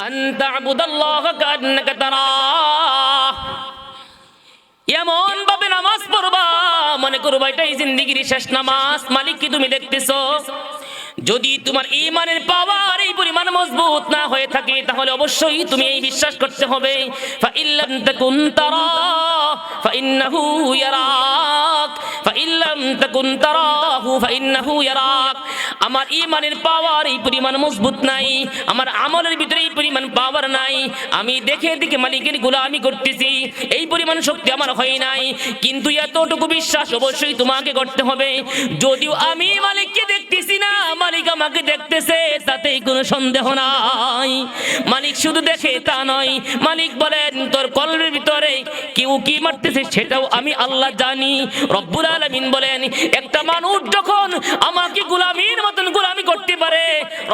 আন তা'বুদাল্লাহা কাআন্নাকা তারাহ, এমন ভাবে নামাজ পড়বা মনে করবা এটাই জিন্দেগির শেষ নামাজ। মালিককে তুমি দেখতেছো। যদি তোমার ঈমানের পাওয়ার এই পরিমাণ মজবুত না হয়ে থাকে তাহলে অবশ্যই তুমি এই বিশ্বাস করতে হবে, ফা ইল্লাম তাকুন তারা ফা ইন্নাহু ইয়ারাক, ফা ইল্লাম তাকুন তারাহু ফা ইন্নাহু ইয়ারাক। আমার ঈমানের পাওয়ার এই পরিমাণ মজবুত নাই, আমার আমলের ভিতরে এই পরিমাণ পাওয়ার নাই, আমি দেখে দেখে মালিকের গোলামি করতেছি, এই পরিমাণ শক্তি আমার হয় নাই, কিন্তু এতটুকু বিশ্বাস অবশ্যই তোমাকে করতে হবে। যদিও আমি মালিককে দেখতেছি না, মালিক আমাকে দেখতেছে, তাতেই কোনো সন্দেহ নাই। মালিক শুধু দেখে তা নয়, মালিক বলেন তোর কলবের ভিতরে কেউ কি মারতেছে সেটাও আমি আল্লাহ জানি। রব্বুল আলামিন বলেন একটা মানুষ যখন আমাকে গোলামির মতন গোলামি করতে পারে,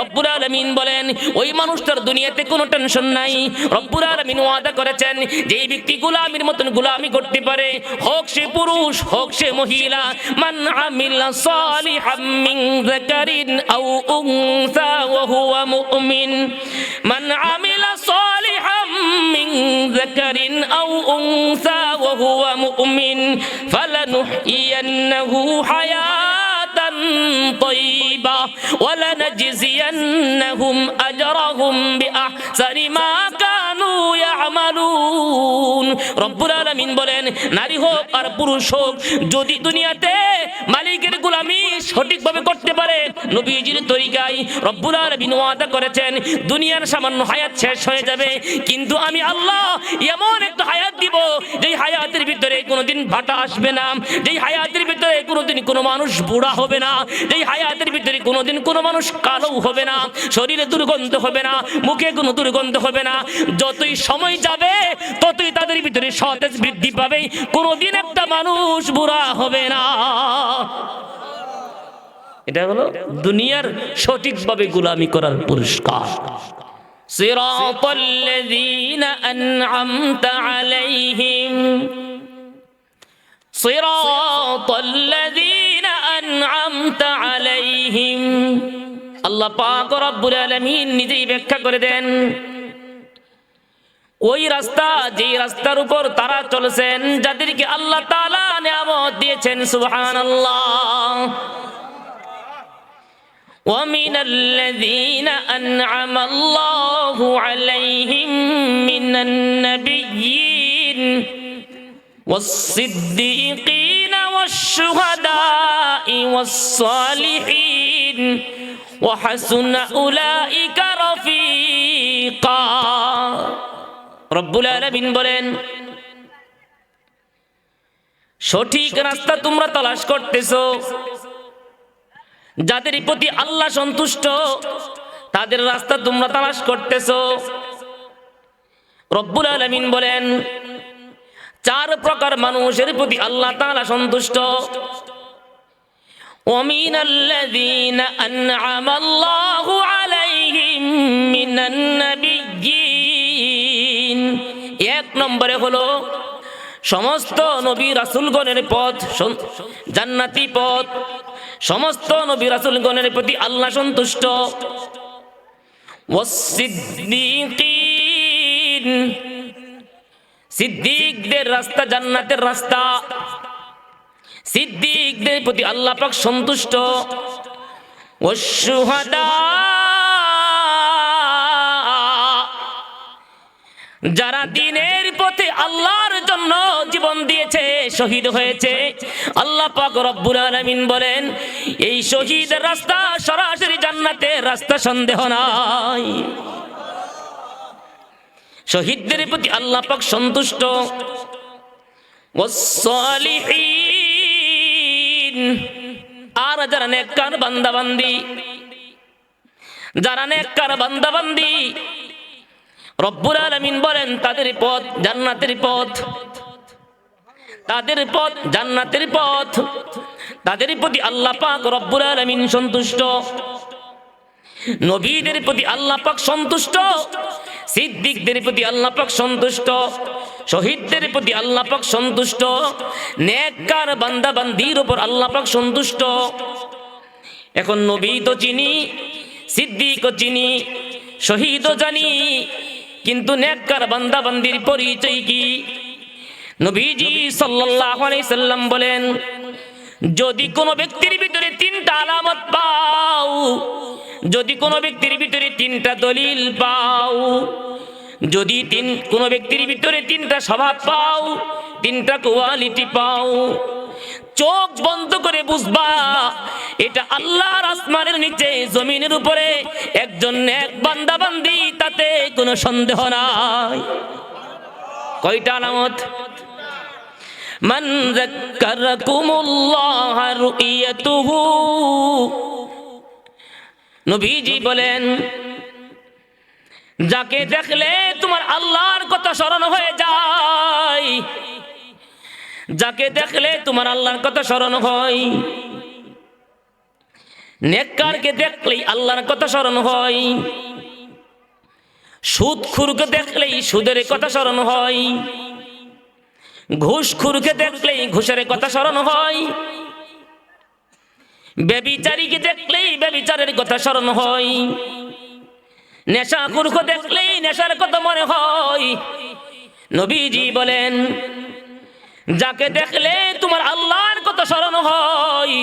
রব্বুল আলামিন বলেন ওই মানুষটার দুনিয়াতে কোনো টেনশন নাই। রব্বুল আলামিন ওয়াদা করেছেন যে এই ব্যক্তি গোলামির মতন গোলামি করতে পারে, হোক সে পুরুষ হোক সে মহিলা, মান আমিলা সালিহাম মিন যাকারিন আও উনসা ওয়া হুয়া মুমিন, মান আমিলা সালিহাম মিন যাকারিন আও উনসা ওয়া হুয়া মুমিন ফালানুহইয়ান্নাহু হায়াতান তাইয়্যিবা ওয়া লানাজজিয়ান্নাহুম আজরাহুম বিআহসানি মা কানু ইয়ামালুন। রব্বুল আলামিন বলেন নারী হোক আর পুরুষ হোক যদি দুনিয়াতে মালিকের গোলামি সঠিকভাবে করতে পারে নবীজির তরিকায়, রব্বুল আলামিন ওয়াদা করেছেন দুনিয়ার সামান্য হায়াত শেষ হয়ে যাবে, কিন্তু আমি আল্লাহ এমন একটা হায়াত দিব যেই হায়াতের ভিতরে কোনোদিন ভাটা আসবে না, যেই হায়াতের ভিতরে কোনোদিন কোনো মানুষ বুড়া হবে না, যেই হায়াতের ভিতরে কোনোদিন কোনো মানুষ কালো হবে না, শরীরে দুর্গন্ধ হবে না, মুখে কোনো দুর্গন্ধ হবে না। যতই সময় যাবে ততই তাদের ভিতরে সতেজ বৃদ্ধি পাবে, কোনোদিন একটা মানুষ বুড়া হবে না। এটা হলো দুনিয়ার সঠিকভাবে গোলামি করার পুরস্কার। সিরাতাল্লাযীনা আন'আমতা আলাইহিম, সিরাতাল্লাযীনা আন'আমতা আলাইহিম। আল্লাহ পাক রব্বুল আলামিন নিজেই ব্যাখ্যা করে দেন ওই রাস্তা যেই রাস্তার উপর তারা চলেছেন যাদেরকে আল্লাহ তাআলা নিয়ামত দিয়েছেন। সুবহানাল্লাহ। ومن الذين أنعم الله عليهم من النبيين والصديقين والشهداء والصالحين وحسن أولئك رفيقا। রব্বুল আলামিন বলেন সঠিক রাস্তা তোমরা তালাশ করতেছো, যাদের প্রতি আল্লাহ সন্তুষ্ট তাদের রাস্তা তোমরা তালাশ করতেছো। রব্বুল আলামিন বলেন চার প্রকার মানুষের প্রতি আল্লাহ তাআলা সন্তুষ্ট। ওয়ামিনাল্লাযীনা আন'আমাল্লাহু আলাইহিম মিনান নাবিয়্যিন, এক নম্বরে হলো সমস্ত নবী রাসূলগণের পথ জান্নাতি পথ, সমস্ত নবী রাসূলগণের প্রতি আল্লাহ সন্তুষ্ট। ওয়াসসিদ্দীকিন, সিদ্দিকদের রাস্তা জান্নাতের রাস্তা, সিদ্দিকদের প্রতি আল্লাহ পাক সন্তুষ্ট। ওয়াসশুহাদা, যারা দ্বীনের পথে আল্লাহর জন্য জীবন দিয়েছে, শহীদ হয়েছে, আল্লাহ পাক রব্বুল আলামিন বলেন এই শহীদের রাস্তা সরাসরি জান্নাতের রাস্তা, সন্দেহ নাই। শহীদদের প্রতি আল্লাহ পাক সন্তুষ্ট। ওয়াস-সালিহিন, আর যারা নেককার বান্দাবান্দি, যারা নেককার বান্দাবান্দি রব্বুল আলামিন বলেন তাদের পথ জান্নাতের পথ, তাদের পথ জান্নাতের পথ, তাদের প্রতি আল্লাহ পাক রব্বুল আলামিন সন্তুষ্ট। নবীদের প্রতি আল্লাহ পাক সন্তুষ্ট, সিদ্দিকদের প্রতি আল্লাহ পাক সন্তুষ্ট, শহীদদের প্রতি আল্লাহ পাক সন্তুষ্ট, নেককার বান্দা বান্দির উপর আল্লাহ পাক সন্তুষ্ট। এখন নবী তো চিনি, সিদ্দিকও চিনি, শহীদও জানি, কিন্তু নেককার বান্দা বান্দির পরিচয় কি? নবীজি সাল্লাল্লাহু আলাইহি সাল্লাম বলেন, যদি কোনো ব্যক্তির ভিতরে তিনটা আলামত পাও, যদি কোনো ব্যক্তির ভিতরে তিনটা দলিল পাও, যদি কোনো ব্যক্তির ভিতরে তিনটা স্বভাব পাও, তিনটা কোয়ালিটি পাও, চোখ বন্ধ করে বুঝবা এটা আল্লাহর আসমানের নিচে জমিনের উপরে একজন নেক বান্দা বান্দি, তাতে কোনো সন্দেহ নাই। কয়টা আলামত? মান যাক্কারাকুমুল্লাহ রুইয়াতুহু, নবীজি বলেন, যাকে দেখলে তোমার আল্লাহর কথা স্মরণ হয়ে যায়, যাকে দেখলে তোমার আল্লাহর কথা স্মরণ হয়। নেককারকে দেখলেই আল্লাহর কথা স্মরণ হয়, সুদখোরকে দেখলেই সুদের কথা স্মরণ হয়, ঘুষখোরকে দেখলেই ঘুষের কথা স্মরণ হয়, ব্যভিচারীকে দেখলেই ব্যভিচারের কথা স্মরণ হয়, নেশাখোরকে দেখলেই নেশার কথা মনে হয়। নবীজি বলেন, যাকে দেখলে তোমার আল্লাহর কথা স্মরণ হয়,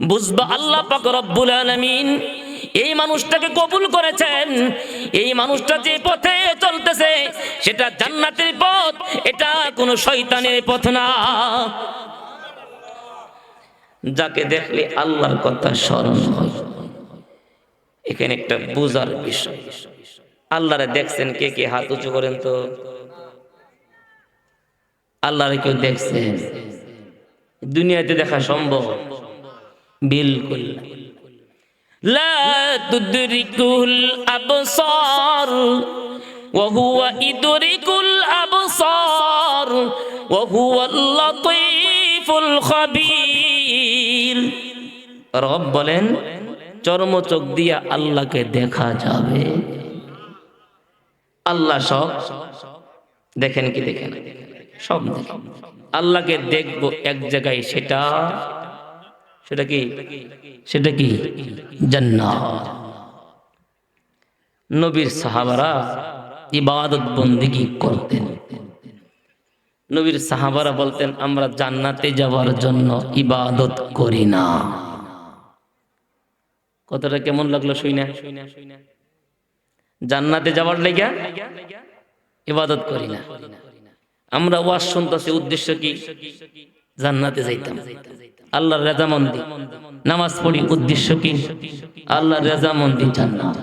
বুঝবা আল্লাহ পাক রব্বুল আলামিন এই মানুষটাকে কবুল করেছেন, এই মানুষটা যে পথে চলতেছে সেটা জান্নাতের পথ, এটা কোনো শয়তানের পথ না। যাকে দেখলে আল্লাহর কথা স্মরণ হয়, এখানে একটা বুঝার বিষয়। আল্লাহরে দেখছেন কে কে? হাত উঁচু করেন তো। আল্লাহরে কেউ দেখছেন? দুনিয়াতে দেখা সম্ভব? বিলকুল না। লা তুদরিকুল আবসার ওয়া হুয়া ইদরিকুল আবসার ওয়া হুয়াল লাতীফুল খাবীর। রব বলেন, চর্মচোখ দিয়া আল্লাহকে দেখা যাবে। আল্লাহ সব দেখেন কি দেখেন? সব দেখেন। আল্লাহকে দেখবো এক জায়গায়, সেটা কি? সেটা কি? জান্নাত। নবীর সাহাবারা ইবাদত বন্দেগী করতেন। নবীর সাহাবারা বলতেন, আমরা জান্নাতে যাওয়ার জন্য ইবাদত করি না। কথাটা কেমন লাগলো শুইনা? জান্নাতে যাওয়ার লাগা ইবাদত করি না। আমরা ওয়াজ শুনতেছি, উদ্দেশ্য কি? জান্নাতে যাইতাম, আল্লাহর রেজামন্দি। নামাজ পড়ি, উদ্দেশ্য কি? আল্লাহর রেজামন্দি, জান্নাত।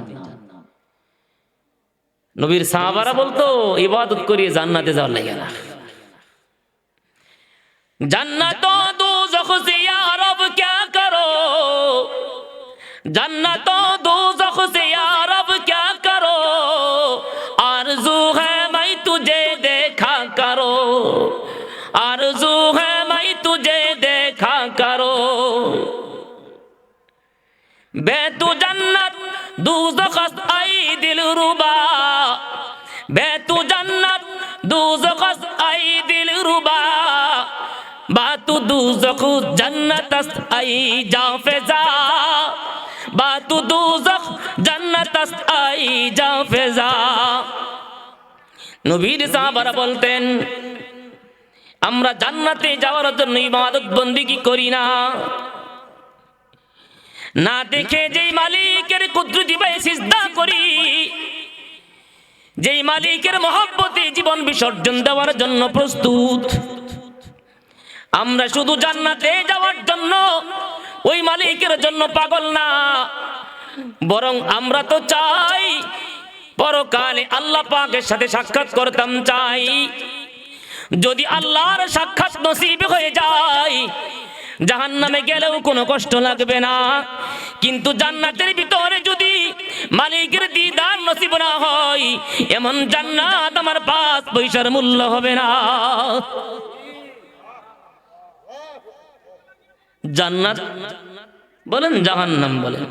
নবীর সাহাবারা বলতো, ইবাদত করি, জান্নাতে যাওয়ার লাগে না। জান্নাত দোজখ সে ইয়া রব क्या करो, जन्नत दोज़ख से या रब क्या करो, आरज़ू है मैं तुझे देखा करो, आरज़ू है मैं तुझे देखा करो। बेतु जन्नत दोज़ख आई दिलरुबा, बेतु जन्नत दोज़ख आई दिलरुबा, बातु दोज़ख जन्नत आई जाफिज़ा, बातु दोज़ख जन्नत आई जाफिज़ा। নবীর সাহাবারা বলতেন, আমরা জান্নাতে যাওয়ার জন্য ইবাদত বন্দেগী করি না। না দেখে যেই মালিকের কুদরতি পায়ে সিজদা করি, যেই মালিকের মহব্বতে জীবন বিসর্জন দেওয়ার জন্য প্রস্তুত, আমরা শুধু জান্নাতে যাওয়ার জন্য ওই মালিকের জন্য পাগল না, বরং আমরা তো চাই পরকালে আল্লাহ পাকের সাথে সাক্ষাৎ করতাম চাই। যদি আল্লাহর সাক্ষাৎ নসিব হয়ে যায়, জাহান্নামে গেলেও কোনো কষ্ট লাগবে না। কিন্তু জান্নাতের ভিতরে যদি মালিকের দিদার নসিব না হয়, এমন জান্নাত আমার 5 পয়সার মূল্য হবে না। জান্নাত বলেন, জাহান্নাম বলেন,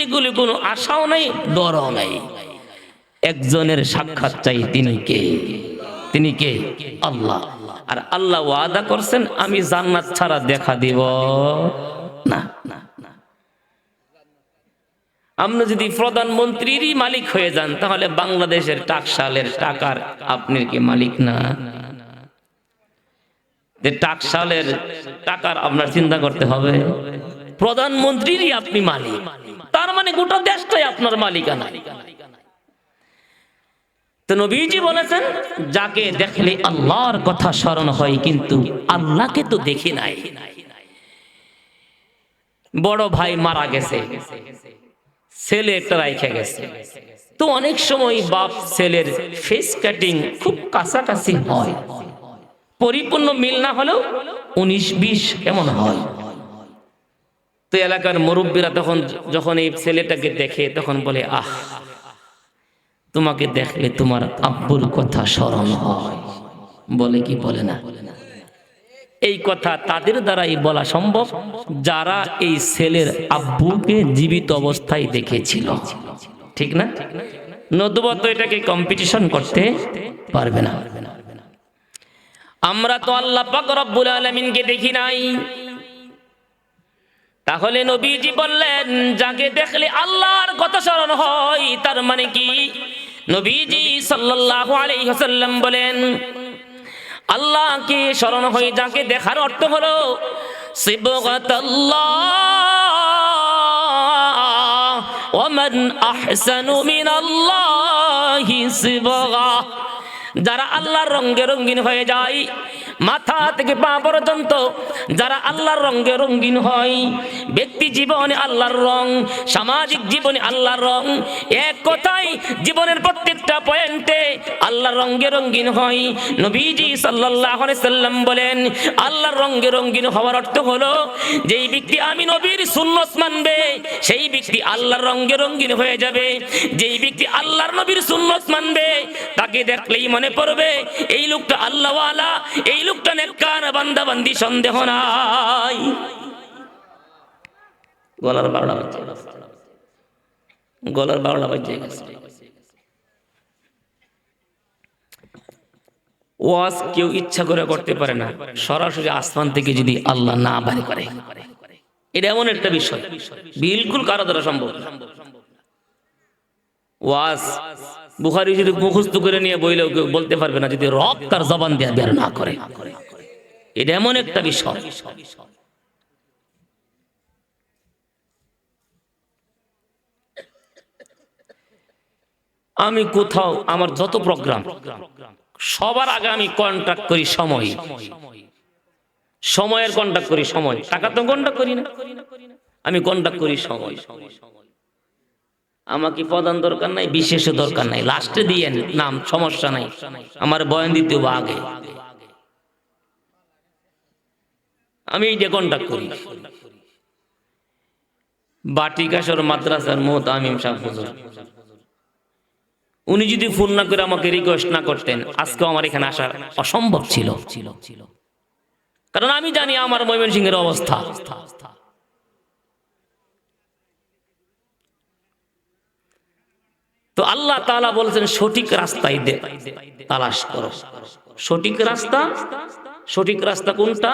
এগুলি কোনো আশাও নাই, ডরও নাই। একজনের সাক্ষাৎ চাই, তিনি কে? তিনি কে? আল্লাহ। আর আল্লাহ ওয়াদা করছেন, আমি জান্নাত ছাড়া দেখা দিব না। আপনি যদি প্রধানমন্ত্রীরই মালিক হয়ে যান তাহলে বাংলাদেশের টাকশালের টাকার আপনি কি মালিক না? যে টাকশালের টাকার আপনার চিন্তা করতে হবে, প্রধানমন্ত্রীরই আপনি মালিক, তার মানে গোটা দেশটাই আপনার মালিকানা। তো নবীজি বলেছেন যাকে দেখলে আল্লাহর কথা স্মরণ হয়, কিন্তু আল্লাহকে তো দেখি নাই। বড় ভাই মারা গেছে, ছেলে একটা রাইখা গেছে, তো অনেক সময় বাপ ছেলের ফেস কাটিং খুব কাছাকাছি হয়, পরিপূর্ণ মিল না হলেও 19-20 এমন হয়। তো এলাকার মুরব্বীরা তখন যখন এই ছেলেটাকে দেখে তখন বলে, আহ, তোমাকে দেখলে তোমার আব্বুর কথা স্মরণ হয়। বলে কি বলে না? এই কথা তাদের দ্বারাই বলা সম্ভব যারা এই ছেলের আব্বুকে জীবিত অবস্থায় দেখেছিল, ঠিক না? নতুবা তো এটাকে কম্পিটিশন করতে পারবে না। আমরা তো আল্লাহ পাক রব্বুল আলামিনকে দেখি নাই, তাহলে নবীজি বললেন যাকে দেখলে আল্লাহর কথা স্মরণ হয়, তার মানে কি? নবীজি সাল্লাল্লাহু আলাইহি ওয়াসাল্লাম বলেন আল্লাহকে স্মরণ হয় যাকে দেখার অর্থ হলো সিবগাতাল্লাহ ওয়া মান আহসানু মিনাল্লাহি সিবগা। যারা আল্লাহর রঙে রঙিন হয়ে যায়, মাথা থেকে পা পর্যন্ত যারা আল্লাহর রঙে রঙিন হয়, ব্যক্তি জীবনে আল্লাহর রং, সামাজিক জীবনে আল্লাহর রং, এক কথায় জীবনের প্রত্যেকটা পয়েন্টে আল্লাহর রঙে রঙিন হয়। নবীজি সাল্লাল্লাহু আলাইহি সাল্লাম বলেন আল্লাহর রঙে রঙিন হওয়ার অর্থ হলো যেই ব্যক্তি আমি নবীর সুন্নাত মানবে সেই ব্যক্তি আল্লাহর রঙে রঙিন হয়ে যাবে। যেই ব্যক্তি আল্লাহর নবীর সুন্নাত মানবে তাকে দেখলেই মনে পড়বে এই লোকটা আল্লাহওয়ালা, এই লোকটা নেককার বান্দা বান্দি, সন্দেহ নাই। গলার 12টা বাজে, গলার 12টা বাজে গেছে। ওয়াজ কেউ ইচ্ছা করে করতে পারে না, সরাসরি আসমান থেকে যদি আল্লাহ না বাড়ি করে। এটা এমন একটা বিষয় বিলকুল কারো দ্বারা সম্ভব না। ওয়াজ বুখারী যদি মুখস্থ করে নিয়ে বইলেও কেউ বলতে পারবে না যদি রব তার জবান দিয়ে বের না করে। এটা এমন একটা বিষয়। আমি কোথাও আমার যত প্রোগ্রাম সবার আগে আমি কন্ট্যাক্ট করি সময়, সময়ের কন্ট্যাক্ট করি, সময়, টাকা তো কন্ট্যাক্ট করি না, আমি কন্ট্যাক্ট করি সময়। আমাকে প্রধান দরকার নাই, বিশেষ দরকার নাই, লাস্টে দিয়ে নাম, সমস্যা নাই, আমার বয়ান দিতে হবে আগে, আমি এইটা কন্ট্যাক্ট করি। বাটিকাশর মাদ্রাসার মুহতামিম সাহেব হুজুর, উনি যদি ফোন না করে আমাকে রিকোয়েস্ট না করতেন আজকেও আমার এখানে আসা অসম্ভব ছিল, কারণ আমি জানি আমার ময়মনসিংহের অবস্থা। তো আল্লাহ তাআলা বলেছেন সঠিক রাস্তায় তালাশ করো। সঠিক রাস্তা, সঠিক রাস্তা কোনটা?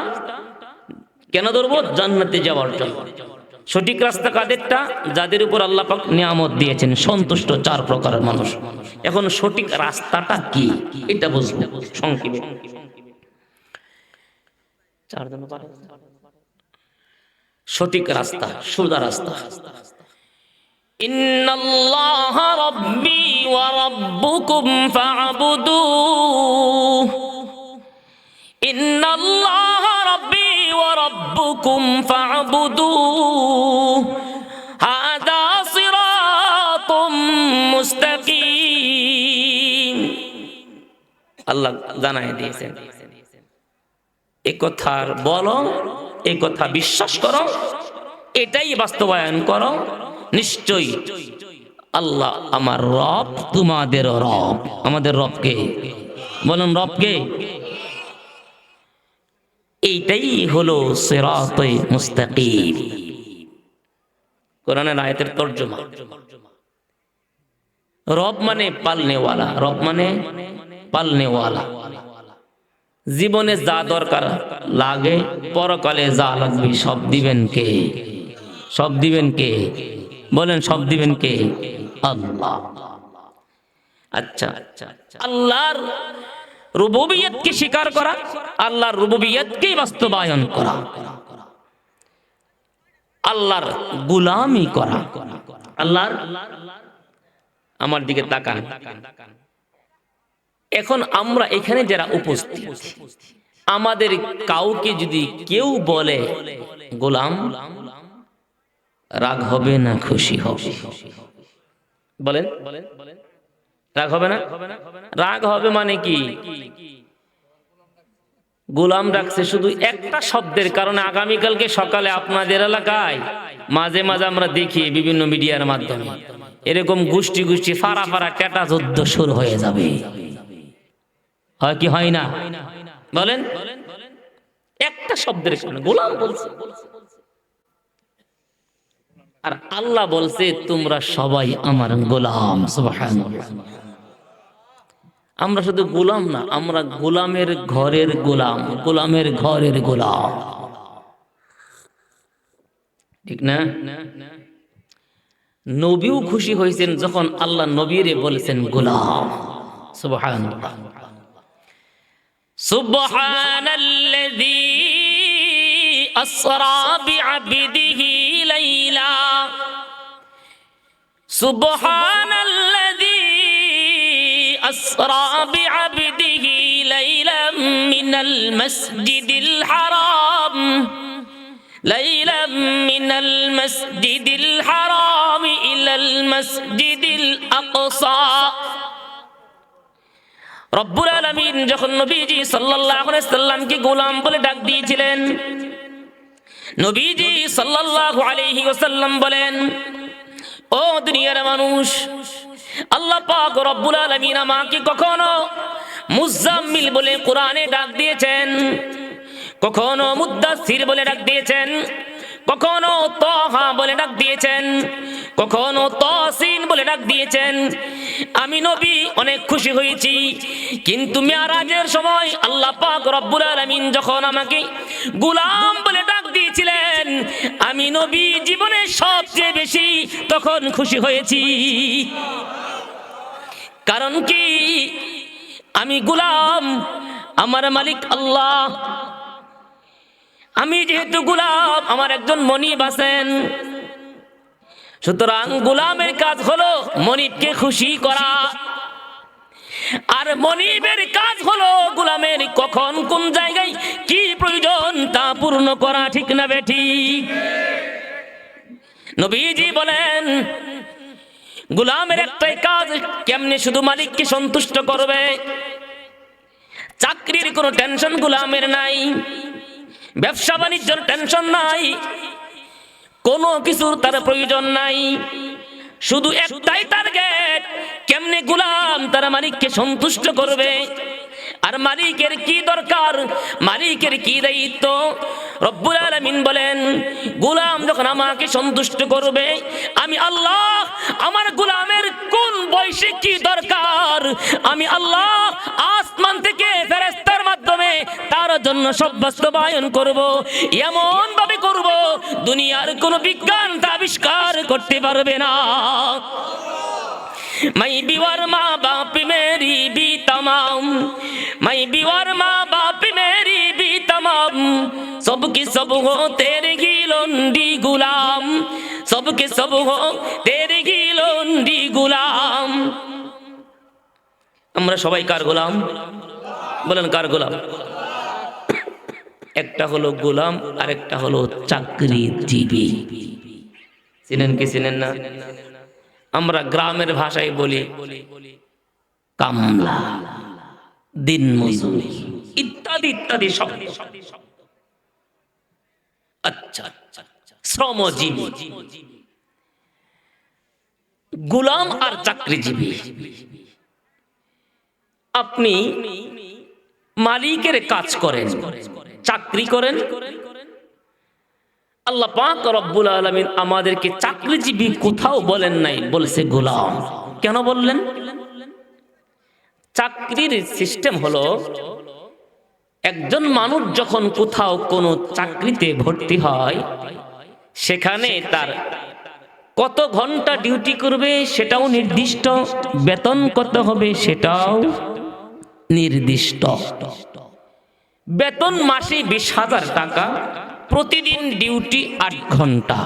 কেন ধরবো? জান্নাতে যাওয়ার জন্য। সঠিক রাস্তা কাদেরটা? যাদের উপর আল্লাহ পাক নিয়ামত দিয়েছেন, সন্তুষ্ট 4 প্রকারের মানুষ। এখন সঠিক রাস্তাটা কি এটা বুঝবো সংক্ষেপে। সঠিক রাস্তা, সোজা রাস্তা। ইন্নাল্লাহা রাব্বি ওয়া রাব্বুকুম ফা'বুদুহু। ইন্নাল্লাহা রাব্বি ওয়া রাব্বুকুম ফা'বুদুহু। হাযা সিরাতুম মুস্তাকিম। আল্লাহ জানাই দিয়েছেন এই কথার বলো, এই কথা বিশ্বাস করো, এটাই বাস্তবায়ন করো, নিশ্চয়ই আল্লাহ আমার রব, তোমাদের রব। আমাদের রবকে বলুন, রবকে। এইটাই হলো সিরাতে মুস্তাকিম। কোরআনের আয়াতের তরজমা। রব মানে পালনেওয়ালা, রব মানে পালনেওয়ালা। জীবনে যা দরকার লাগে, পরকালে যা লাগবে সব দিবেন কে? সব দিবেন কে? বলেন সব দিবেন কে? আল্লাহ। আচ্ছা, আল্লাহর রুবুবিয়তকে স্বীকার করা, আল্লাহর রুবুবিয়তকে বাস্তবায়ন করা, আল্লাহর গোলামি করা, আল্লাহর, আমার দিকে তাকান। এখন আমরা এখানে যারা উপস্থিত, আমাদের কাউকে যদি কেউ বলে গোলাম, রাগ হবে না খুশি হবে? বলেন, রাগ হবে না? রাগ হবে মানে কি? গোলাম ডাকছে শুধু একটা শব্দের কারণে। আগামীকালকে সকালে আপনাদের এলাকায় মাঝে মাঝে আমরা দেখি বিভিন্ন মিডিয়ার মাধ্যমে এরকম গোষ্ঠী গোষ্ঠী ফাড়া ফাড়া কেটা যুদ্ধ শুরু হয়ে যাবে। হয় কি হয় না? বলেন, একটা শব্দের কারণে গোলাম বলছে। আর আল্লাহ বলছে তোমরা সবাই আমার গোলাম। সুবহানাল্লাহ। আমরা শুধু গোলাম না, আমরা গোলামের ঘরের গোলাম, গোলামের ঘরের গোলাম, ঠিক না? নবীও খুশি হয়েছেন যখন আল্লাহ নবীরে বলেছেন গোলাম। সুবহানাল্লাহ। সুবহানাল্লাযী আসরা বিআবদিহি লাইলা, সুবহানাল্লাযী আসরা বিআবদিহি লাইলাম মিনাল মাসজিদিল হারাম, লাইলাম মিনাল মাসজিদিল হারাম ইলাল মাসজিদিল আকসা। রব্বুল আলামিন যখন নবীজি সাল্লাল্লাহু আলাইহি ওয়াসাল্লামকে গোলাম বলে ডাক দিয়েছিলেন, নবীজি সাল্লাল্লাহু আলাইহি ওয়াসাল্লাম বলেন, ও দুনিয়ার মানুষ, আল্লাহ পাক রব্বুল আলামিন আমাকে কখনো মুজাম্মিল বলে কোরআনে ডাক দিয়েছেন, কখনো মুদ্দাসির বলে ডাক দিয়েছেন, কখনো তাহা বলে ডাক দিয়েছেন, কখনো তাসিন বলে ডাক দিয়েছেন। আমি নবী অনেক খুশি হয়েছি। কিন্তু মিরাজের সময় আল্লাহ পাক রব্বুল আলামিন যখন আমাকে গোলাম বলে ডাক দিয়েছিলেন, আমি নবী জীবনে সবচেয়ে বেশি তখন খুশি হয়েছি। কারণ কি? আমি গোলাম, আমার মালিক আল্লাহ। আমি যেহেতু গোলাম, আমার একজন মনিব আছেন। সুতরাং গোলামের কাজ হলো মনিবকে খুশি করা, আর মনিবের কাজ হলো গোলামের কখন কোন জায়গায় কি প্রয়োজন তা পূর্ণ করা, ঠিক না বেঠিক? নবীজি বলেন, গোলামের একটাই কাজ, কেমনে শুধু মালিককে সন্তুষ্ট করবে। চাকরির কোনো টেনশন গোলামের নাই, ব্যবসা বাণিজ্যের টেনশন নাই, কোনো কিছুর তার প্রয়োজন নাই। শুধু একটাই টার্গেট, কেমনে গোলাম তার মালিককে সন্তুষ্ট করবে। আর মালিকের কি দরকার, মালিকের কি দায়িত্ব? রব্বুল আলামিন বলেন, গোলাম যখন আমাকে সন্তুষ্ট করবে, আমি আল্লাহ আমার গোলামের কোন বয়সে কি দরকার, আমি আল্লাহ আসমান থেকে ফেরেশতার মাধ্যমে তার জন্য সব বাস্তবায়ন করব। এমন ভাবে করব দুনিয়ার কোন বিজ্ঞান তা আবিষ্কার করতে পারবে না। मैं भी और माँ बाप मेरी भी तमाम, मैं भी और माँ बाप मेरी भी तमाम, सबके सब हो तेरे ही लोंडी गुलाम, सबके सब हो तेरे ही लोंडी गुलाम। আমরা সবাই কার গোলাম? বলেন কার গোলাম? একটা হলো গোলাম, আর একটা হলো চাকরিজীবী। চিনেন কি চিনেন না? আমরা গ্রামের ভাষায় বলি কামলা, দিনমজুর ইত্যাদি ইত্যাদি শব্দ। আচ্ছা, শ্রমজীবী, গোলাম আর চাকরিজীবী। আপনি মালিকের কাজ করেন, চাকরি করেন। আল্লাহ পাক রব্বুল আলামিন আমাদেরকে চাকরিজীবী কোথাও বলেন নাই, বলেছে গোলাম। কেন বললেন? চাকরির সিস্টেম হলো, একজন মানুষ যখন কোথাও কোনো চাকরিতে ভর্তি হয়, সেখানে তার কত ঘন্টা ডিউটি করবে সেটাও নির্দিষ্ট, বেতন কত হবে সেটাও নির্দিষ্ট। বেতন মাসে 20,000 টাকা, প্রতিদিন ডিউটি 8 ঘন্টা।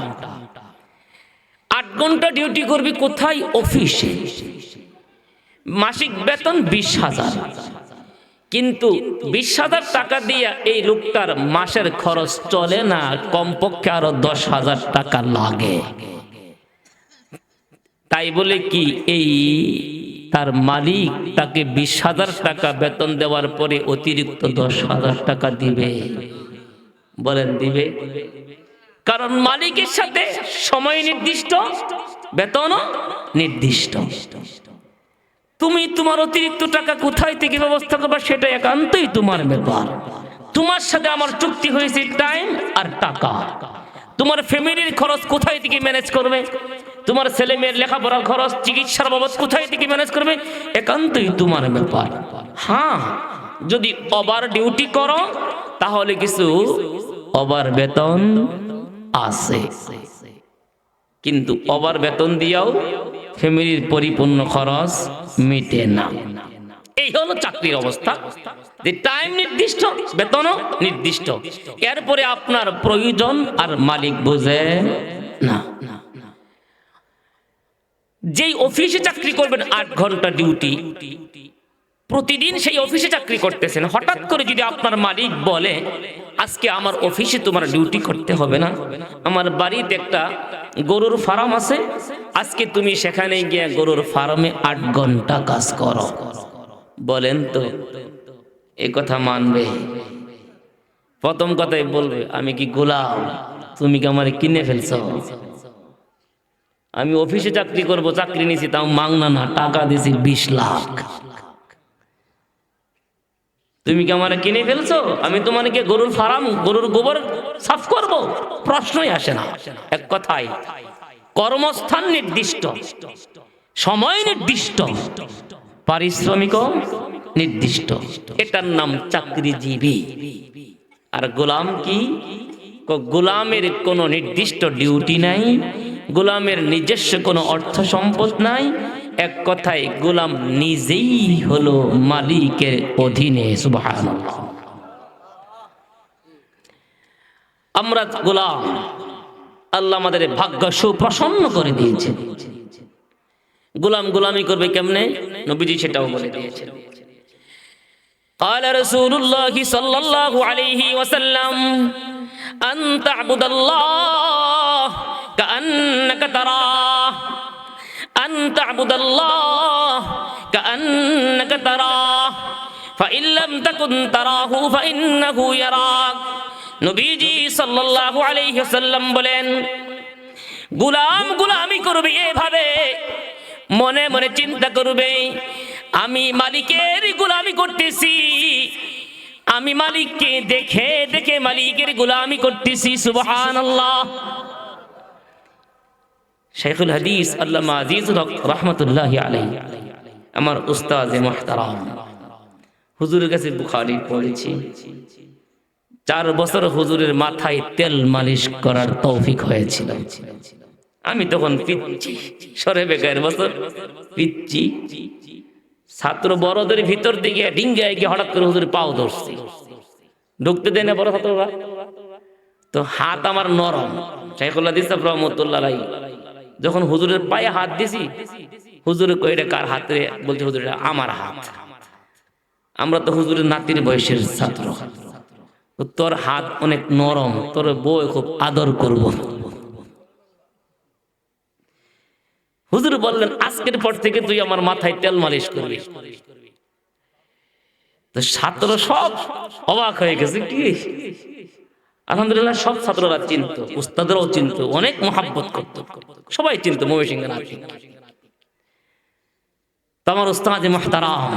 8 ঘন্টা ডিউটি করবি কোথায়? অফিসে। মাসিক বেতন 20,000, কিন্তু 20,000 টাকা দিয়ে এই লোকটার মাসের খরচ চলে না, কমপক্ষে আরো 10,000 টাকা লাগে। তাই বলে কি এই তার মালিক তাকে 20,000 টাকা বেতন দেওয়ার পরে অতিরিক্ত 10,000 টাকা দিবে? বলেন দিবে? কারণ মালিকের সাথে সময় নির্দিষ্ট, বেতনও নির্দিষ্ট। তুমি তোমার অতিরিক্ত টাকা কোথায় থেকে ব্যবস্থা করবে সেটা একান্তই তোমার ব্যাপার। তোমার সাথে আমার চুক্তি হয়েছে টাইম আর টাকা। তোমার ফ্যামিলির খরচ কোথায় থেকে ম্যানেজ করবে, তোমার ছেলে মেয়ের লেখাপড়ার খরচ, চিকিৎসার বাবদ কোথায় থেকে ম্যানেজ করবে, একান্তই তোমার ব্যাপার। হ্যাঁ, যদি ওভার ডিউটি করো তাহলে কিছু ওভার বেতন আছে, কিন্তু ওভার বেতন দিয়েও ফ্যামিলির পরিপূর্ণ খরচ মিটে না। এই হলো চাকরির অবস্থা, যে টাইম নির্দিষ্ট, বেতনও নির্দিষ্ট। এরপরে আপনার প্রয়োজন আর মালিক বোঝে না। যেই অফিসে চাকরি করবেন 8 ঘন্টা ডিউটি, প্রতিদিন সেই অফিসে চাকরি করতেছেন, হঠাৎ করে যদি আপনার মালিক বলে আজকে আমার অফিসে তোমার ডিউটি করতে হবে না, আমার বাড়িতে একটা গরুর ফার্ম আছে, আজকে তুমি সেখানে গিয়ে গরুর ফার্মে 8 ঘন্টা কাজ করো, বলেন তো এই কথা মানবে? প্রথম কথাই বলবে আমি কি গোলাম, তুমি কি আমার কিনে ফেলছো? আমি অফিসে চাকরি করব, চাকরি নিছি তাও মাংনা না, টাকা দিছি 20 লাখ, তুমি কি আমার কিনে ফেলছো? আমি তোমাকে গরুর ফার্ম, গরুর গোবর সাফ করব? প্রশ্নই আসে না। এক কথাই কর্মস্থান নির্দিষ্ট, সময় নির্দিষ্ট, পারিশ্রমিকও নির্দিষ্ট, এটার নাম চাকরিজীবী। আর গোলাম কি? গোলামের কোনো নির্দিষ্ট ডিউটি নাই, গোলামের নিজস্ব কোনো অর্থ সম্পদ নাই, এক কথায় গোলাম নিজেই হলো মালিকের অধীনে। সুবহানাল্লাহ। আমরা গোলাম, আল্লাহ আমাদের ভাগ্য সুপ্রসন্ন করে দিয়েছে। গোলাম গোলামি করবে কেমনে? নবীজি সেটাও বলে দিয়েছেন। قال رسول الله صلى الله عليه وسلم أن تعبد الله كأنك تراه أن تعبد الله كأنك تراه فإن لم تكن تراه فإنه يراك। নবীজি সাল্লাল্লাহু আলাইহি ওয়াসাল্লাম বলেন, গোলাম গোলামি করবে এভাবে, মনে মনে চিন্তা করবে আমি মালিকের গোলামি করতেছি, আমি মালিককে দেখে দেখে মালিকের গোলামি করতেছি। সুবহানাল্লাহ। শাইখুল হাদিস আল্লামা আজিজুল হক রাহমাতুল্লাহি আলাইহি, আমার উস্তাদে মুহতারাম, হুজুরের কাছে বুখারী পড়েছি। 4 বছর হুজুরের মাথায় তেল মালিশ করার তৌফিক হয়েছিল। আমি তখন পিচ্ছি, সরে বেকার বছর পিচ্ছি, ছাত্র বড়দের ভিতর দিকে ডিঙ্গায় গিয়ে হঠাৎ করে হুজুর পাও ধরছে, ঢুকতে দেয় না বড় ছাত্ররা, তো হাত আমার নরম। শাইখুল হাদিস রাহমাতুল্লাহ আলাইহি যখন হুজুরের পায়ে হাত দিছি, হুজুরে কই এটা কার হাতে? বলছে হুজুর এটা আমার হাত। আমরা তো হুজুরের নাতির বয়সের ছাত্র, তোর হাত অনেক নরম, তোর বউ খুব আদর করব। হুজুর বললেন আজকের পর থেকে তুই আমার মাথায় তেল মালিশ করবি। তো ছাত্র সব অবাক হয়ে গেছে, কি আলহামদুলিল্লাহ সব ছাত্ররা চিনত, উস্তাদরাও চিনত, অনেক মহাব্বত করত, সবাই চিনত ময়মনসিংহের নাতি। তো আমার উস্তাদ মুহতারাম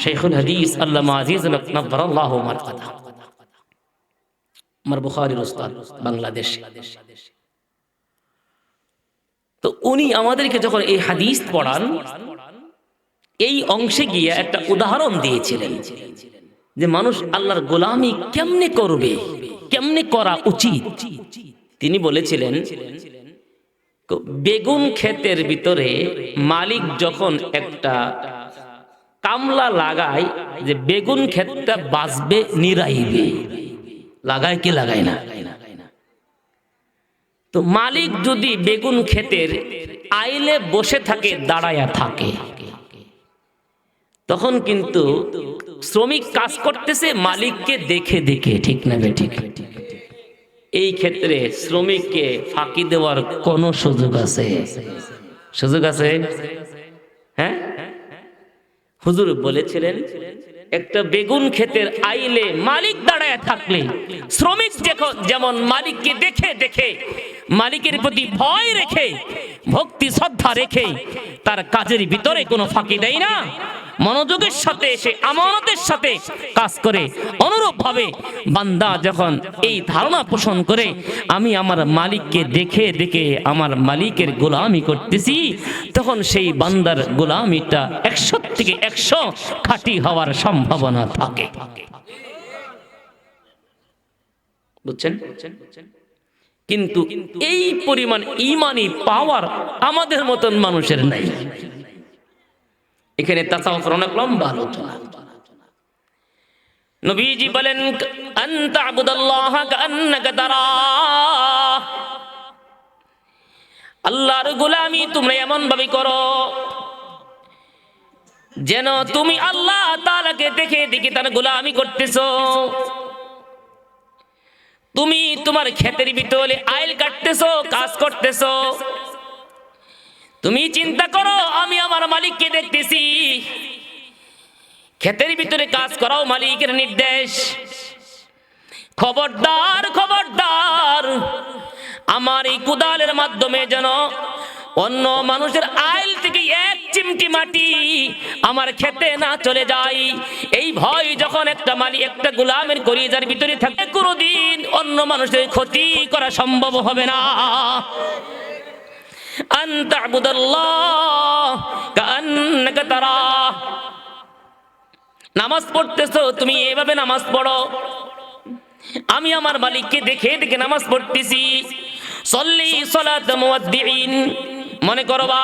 শাইখুল হাদিস আল্লামা আজিজুল হক নাব্বারাল্লাহু মারকাদা, আমার বুখারীর উস্তাদ বাংলাদেশ, তো উনি আমাদেরকে যখন এই হাদিস পড়ান, এই অংশে গিয়ে একটা উদাহরণ দিয়েছিলেন যে মানুষ আল্লাহর গোলামি কেমনে করবে, কেমনে করা উচিত। তিনি বলেছিলেন বেগুন ক্ষেতের ভিতরে মালিক যখন একটা কামলা লাগায় যে বেগুন ক্ষেতটা বাঁচবে নিরাইবে, লাগায় কি লাগায় না? তো মালিক যদি বেগুন ক্ষেতের আইলে বসে থাকে, দাঁড়ায়া থাকে, তখন কিন্তু শ্রমিক কাজ করতেছে মালিককে দেখে দেখে, ঠিক না ঠিক? এই ক্ষেত্রে শ্রমিককে ফাঁকি দেওয়ার কোনো সুযোগ আছে? সুযোগ আছে? হ্যাঁ, হুজুর বলেছিলেন একটা বেগুন ক্ষেতের আইলে মালিক দাঁড়ায় থাকলে শ্রমিক যেমন মালিককে দেখে দেখে, মালিকের প্রতি ভয় রেখে, ভক্তি শ্রদ্ধা রেখে তার কাজের ভিতরে কোনো ফাঁকি দেয় না, মনোযোগের সাথে সে আমানতের সাথে কাজ করে, অনুরূপ ভাবে বান্দা যখন এই ধারণা পোষণ করে আমি আমার মালিককে দেখে দেখে আমার মালিকের গোলামি করতেছি, তখন সেই বান্দার গোলামিটা 100 থেকে 100 খাঁটি হওয়ার সম্ভাবনা থাকে। বুঝছেন? কিন্তু এই পরিমাণ ঈমানি পাওয়ার আমাদের মতন মানুষের নাই। এখানে তাসাউফের অনেক লম্বা আলোচনা। নবীজি বলেন আনতা আবুদাল্লাহ কান্নাকা তারাহ, আল্লাহর গোলামি তোমরা এমন ভাবে করো যেন তুমি আল্লাহ তাআলাকে দেখে দেখে তার গোলামি করতেছো। তুমি তোমার ক্ষেতের ভিতরে আইল কাটতেছো, কাজ করতেছো, তুমি চিন্তা করো আমি আমার মালিককে দেখতেছি। ক্ষেতের ভিতরে কাজ করাও মালিকের নির্দেশ। খবরদার খবরদার, আমার এই কুদালের মাধ্যমে যেন অন্য মানুষের আইল থেকে এক চিমটি মাটি আমার খেতে না চলে যায়। এই ভয় যখন একটা মালিক একটা গোলামের কলিজার ভিতরে থাকে, কোনোদিন অন্য মানুষের ক্ষতি করা সম্ভব হবে না। আনতা আবুদাল্লাহ কান্নাকা তারাহ, নামাজ পড়তেছো তুমি এভাবে নামাজ পড়ো, আমি আমার মালিককে দেখে দেখে নামাজ পড়তেছি। সল্লি সালাত মুওয়াদ্দিইন, মনে করবা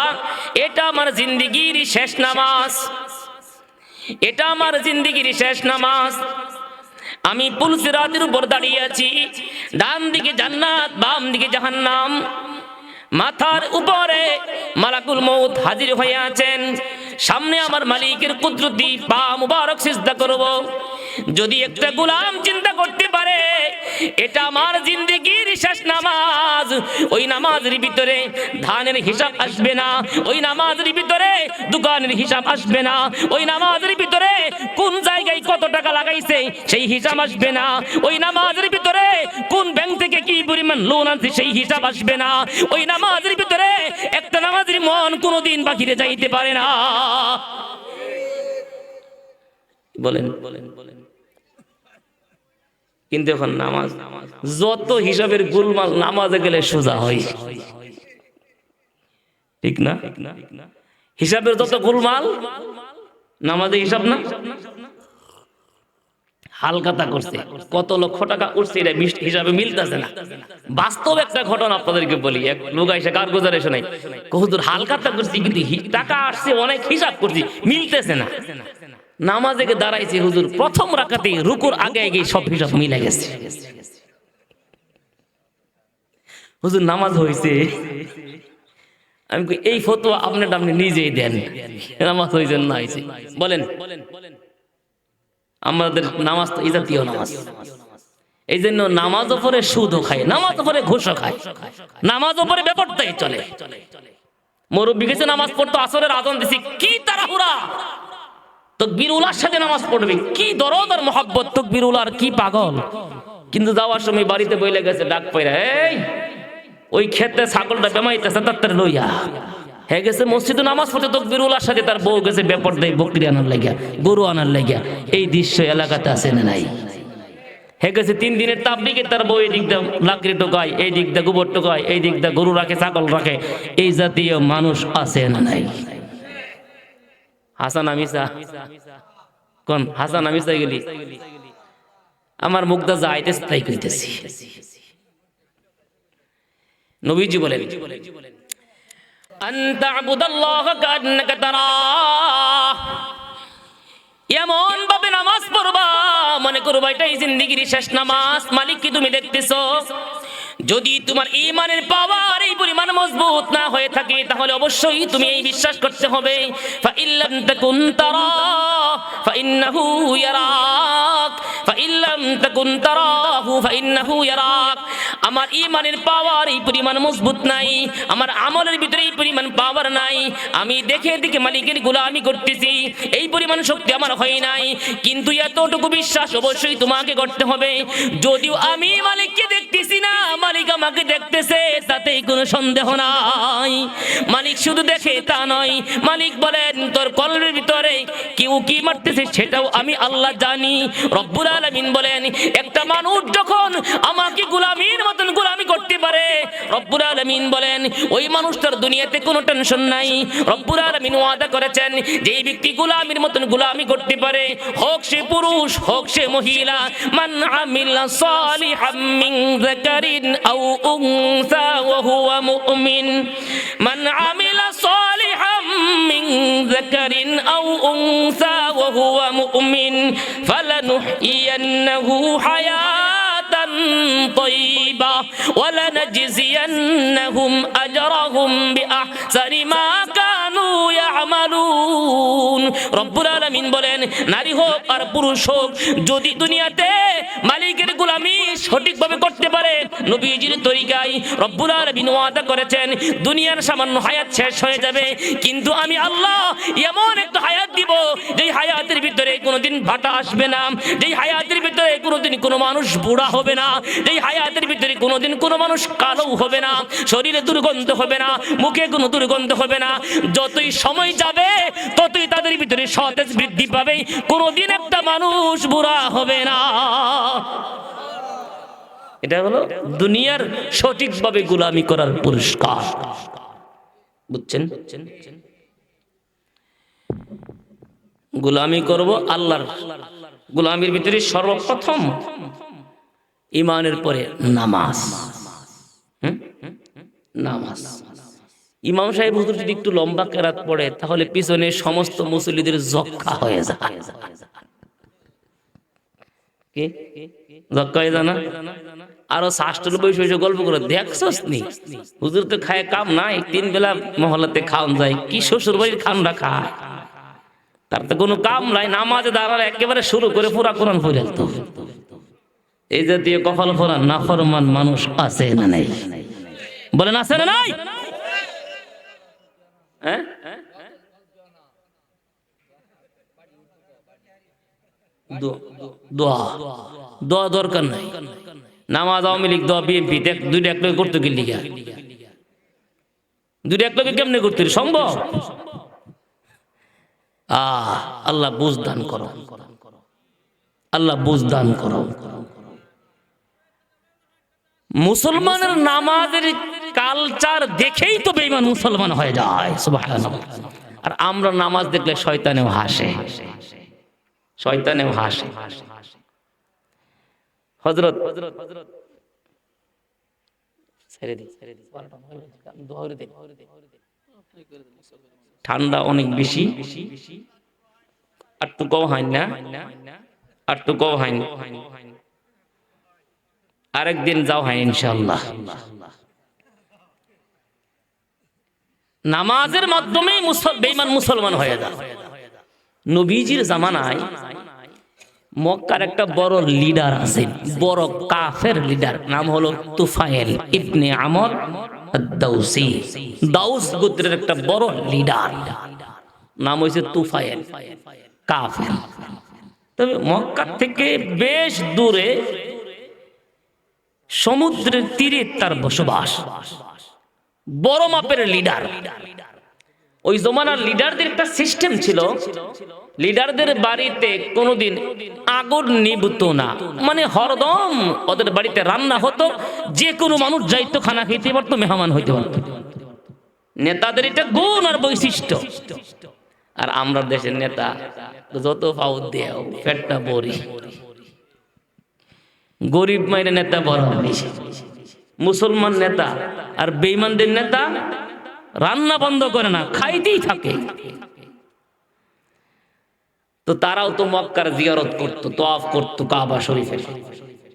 এটা আমার জিন্দেগির শেষ নামাজ, এটা আমার জিন্দেগির শেষ নামাজ। আমি পুলসিরাতের উপর দাঁড়িয়ে আছি, ডান দিকে জান্নাত, বাম দিকে জাহান্নাম, মাথার উপরে মালাকুল মউত হাজির হয়ে আছেন, সামনে আমার মালিকের কুদরতি পা মুবারক সিজদা করব। যদি একটা গোলাম চিন্তা করতে পারে এটা আমার জিন্দেগির শেষ নামাজ, ওই নামাজের ভিতরে ধানের হিসাব আসবে না, ওই নামাজের ভিতরে দোকানের হিসাব আসবে না, ওই নামাজের ভিতরে কোন জায়গায় কত টাকা লাগাইছে সেই হিসাব আসবে না, ওই নামাজের ভিতরে কোন ব্যাংক থেকে কি পরিমাণ লোন আছে সেই হিসাব আসবে না, ওই নামাজের ভিতরে একটা নামাজের মন কোনোদিন বাহিরে যাইতে পারে না। বলেন বলেন বলেন। কিন্তু এখন নামাজ যত হিসাবের গোলমাল নামাজে গেলে সোজা হয়, ঠিক না? হিসাবের যত গোলমাল নামাজে হিসাব না, হালকাতা করছে, কত লক্ষ টাকা উঠছে এটা হিসাবে মিলতেছে না। বাস্তব একটা ঘটনা আপনাদেরকে বলি, এক লোক এসে কারগুজার এসে নাই, হুজুর হালকাতা করছি কিন্তু টাকা আসছে অনেক, হিসাব করছি মিলতেছে না। নামাজে দাঁড়াইছে হুজুর, প্রথম রাকাতে রুকুর আগে আগে সব হিসাব মিলে গেছে। হুজুর নামাজ হয়েছে, আমি এই ফতোয়া আপনার আপনি নিজেই দেন, নামাজ হয়েছে না হয়েছে বলেন। আমাদের নামাজ তো এই জাতীয় নামাজ, এই জন্য নামাজ ওপরে সুদও খায়, নামাজ ওপরে ঘুষও খায়, নামাজ ওপরে ব্যাপারটাই চলে। মুরব্বি গেছে নামাজ পড়তো, আসরের আজান দিছি, কি তাড়াহুড়া, তাকবীর উলার সাথে নামাজ পড়বে, কি দরদ আর মহব্বত, তাকবীর উলার কি পাগল। কিন্তু যাওয়ার সময় বাড়িতে বইলে গেছে ডাক পাইরা, এই ওই ক্ষেতে ছাগলটা বেমাইতেছে তার লইয়া হে গেছে মসজিদে নামাজ পড়তে, তাকবীর উলার সাথে তার বউ গেছে ব্যাপার দেয় বকরি আনার লাগিয়া, গরু আনার লাগিয়া। এই দৃশ্য এলাকাতে আছে না নাই? হে গেছে 3 দিনের তাবলিগে, তার বউ এই দিক দিয়ে লাকড়ি টোকায়, এই দিক দিয়ে গোবর টোকায়, এই দিক দিয়ে গরু রাখে, ছাগল রাখে। এই জাতীয় মানুষ আছে না নাই? হাসান আমিসা কোন হাসান আমিসা গেলি আমার মুগ্ধা যাইতেছ তাই কইতেছি। নবীজি বলেন আন তা'বুদাল্লাহা কাআন্নাকা তারাহ, এমন ভাবে নামাজ পড়বা মনে করবা এটাই জিন্দেগির শেষ নামাজ, মালিককে তুমি দেখতেছো। যদি তোমার ঈমানের পাওয়ার এই পরিমাণ মজবুত না হয়ে থাকে তাহলে অবশ্যই তুমি এই বিশ্বাস করতে হবে, ফা ইল্লাম তাকুন তারা ফা ইন্নাহু ইয়ারাক, ফা ইল্লাম তাকুন তারাহু ফা ইন্নাহু ইয়ারাক। আমার ঈমানের পাওয়ার এই পরিমাণ মজবুত নাই, আমার আমলের ভিতরে এই পরিমাণ পাওয়ার নাই, আমি দেখে দেখে মালিকের গোলামি করতেছি, এই পরিমাণ শক্তি আমার হয় নাই, কিন্তু এতটুকু বিশ্বাস অবশ্যই তোমাকে করতে হবে। যদিও আমি মালিককে দেখতেছি না, মালিক আমাকে দেখতেছে, তাতেই কোনো সন্দেহ নাই। মালিক শুধু দেখে তা নয়, মালিক বলেন তোর কলবের ভিতরে কেউ কি মারতেছে সেটাও আমি আল্লাহ জানি। রব্বুল আলামিন বলেন একটা মানুষ যখন আমাকে গোলামির মতন গোলামি করতে পারে, রব্বুল আলামিন বলেন ওই মানুষটার দুনিয়াতে কোনো টেনশন নাই। রব্বুল আলামিন ওয়াদা করেছেন যে এই ব্যক্তি গোলামির মতন গোলামি করতে পারে, হোক সে পুরুষ হোক সে মহিলা, মান আমিলা সালিহাম মিন যাকারিন আও উনসা ওয়া হুয়া মুমিন, মান আমিলা সালিহাম মিন যাকারিন আও উনসা ওয়া হুয়া মুমিন ফালানুহইয়ান্নাহু হায়াতান তাইয়্যিবা ওয়া লানাজজিয়ান্নাহুম আজরাহুম বিআহসানি মা কানু ইয়ামালুন। রব্বুল আলামিন বলেন নারী হোক আর পুরুষ হোক যদি দুনিয়াতে মালিকের গোলামি সঠিকভাবে করতে পারে নবীজির তরিকায়, রব্বুল আলামিন ওয়াদা করেছেন দুনিয়ার সামান্য হায়াত শেষ হয়ে যাবে, কিন্তু আমি আল্লাহ এমন একটা হায়াত দিব যেই হায়াতের ভিতরে কোনোদিন ভাটা আসবে না, যেই হায়াতের ভিতরে কোনোদিন কোনো মানুষ বুড়া হবে না, যেই হায়াতের ভিতরে কোনোদিন কোনো মানুষ কালো হবে না, শরীরে দুর্গন্ধ হবে না, মুখে কোনো দুর্গন্ধ হবে না। যতই সময় যাবে ততই তাদের ভিতরে সতেজ বৃদ্ধি পাবে, কোনোদিন একটা মানুষ বুড়া হবে না। এটা হলো দুনিয়ার সঠিকভাবে গোলামি করার পুরস্কার, বুঝছেন? গোলামি করব আল্লাহর, গোলামির ভিতরে সর্বপ্রথম ঈমানের পরে নামাজ। নামাজ ইমাম সাহেব হুজুর যদি একটু লম্বা কেরাত পড়ে তাহলে পিছনে সমস্ত মুসল্লিদের যক্কা হয়ে যায়। কি যক্কা হয়ে যায় না? আরো শাস্ত্র বসে বসে গল্প করে দেখছস নি হুজুর তো খায় কাম নাই, 3 বেলা মহল্লাতে খাওয়ান যায়, কি শ্বশুর বাড়ির খানরা খায়, তার তো কোনো কাম নাই, নামাজে দাঁড়ালে একেবারে শুরু করে পুরা কোরআন পড়ে তো। এই জাতীয় কপাল ফোরা নাফরমান মানুষ আছে না নাই? বলেন আছে না নাই? হ্যাঁ, দোয়া দোয়া দরকার নাই। নামাজ আওয়ামী লীগ দোয়া বিএনপি দুইটা এক লগে করতে গেলি, দুইটা এক লগে কেমনে করতে সম্ভব? আল্লাহ বুঝ দান করো, আল্লাহ বুঝ দান করো। মুসলমানের নামাজের কালচার দেখেই তো বেঈমান মুসলমান হয়ে যায়, সুবহানাল্লাহ। আর আমরা নামাজ দেখলে শয়তানেও হাসে, শয়তানেও হাসে। হযরত ঠান্ডা অনেক বেশি, আর তো কম হয় না, আর তো কম হয় না, আরেকদিন যাও হয় ইনশাআল্লাহ। নামাজের মাধ্যমে বেঈমান মুসলমান হয়ে যায়। নবীজির জামানায় মক্কার একটা বড় লিডার আছে, বড় কাফের লিডার, নাম হলো তুফাইল ইবনে আমর আদ-দাউসি। দাউস গোত্রের একটা বড় লিডার, নাম হইছে তুফাইল, কাফের। তবে মক্কা থেকে বেশ দূরে সমুদ্রের তীরে তার বসবাস, বড় মাপের লিডার। ওই জমানার লিডারদের একটা সিস্টেম ছিল, লিডারদের বাড়িতে কোনোদিন আগুন নিভতো না, মানে হরদম ওদের বাড়িতে রান্না হতো, যে কোনো মানুষ যাইতো খানা খেতে পারতো, মেহমান হইতে পারতো। নেতাদের এটা গুণ আর বৈশিষ্ট্য। আর আমরা দেশের নেতা যত পাও দেও, পেটটা ভরি, গরিব মাইরে নেতা বড়। মুসলমান নেতা আর বেঈমানদের নেতা রান্না বন্ধ করে না, খাইতেই থাকে। তো তারাও তো মক্কার জিয়ারত করতো, তওয়াফ করতো কাবা শরীফের।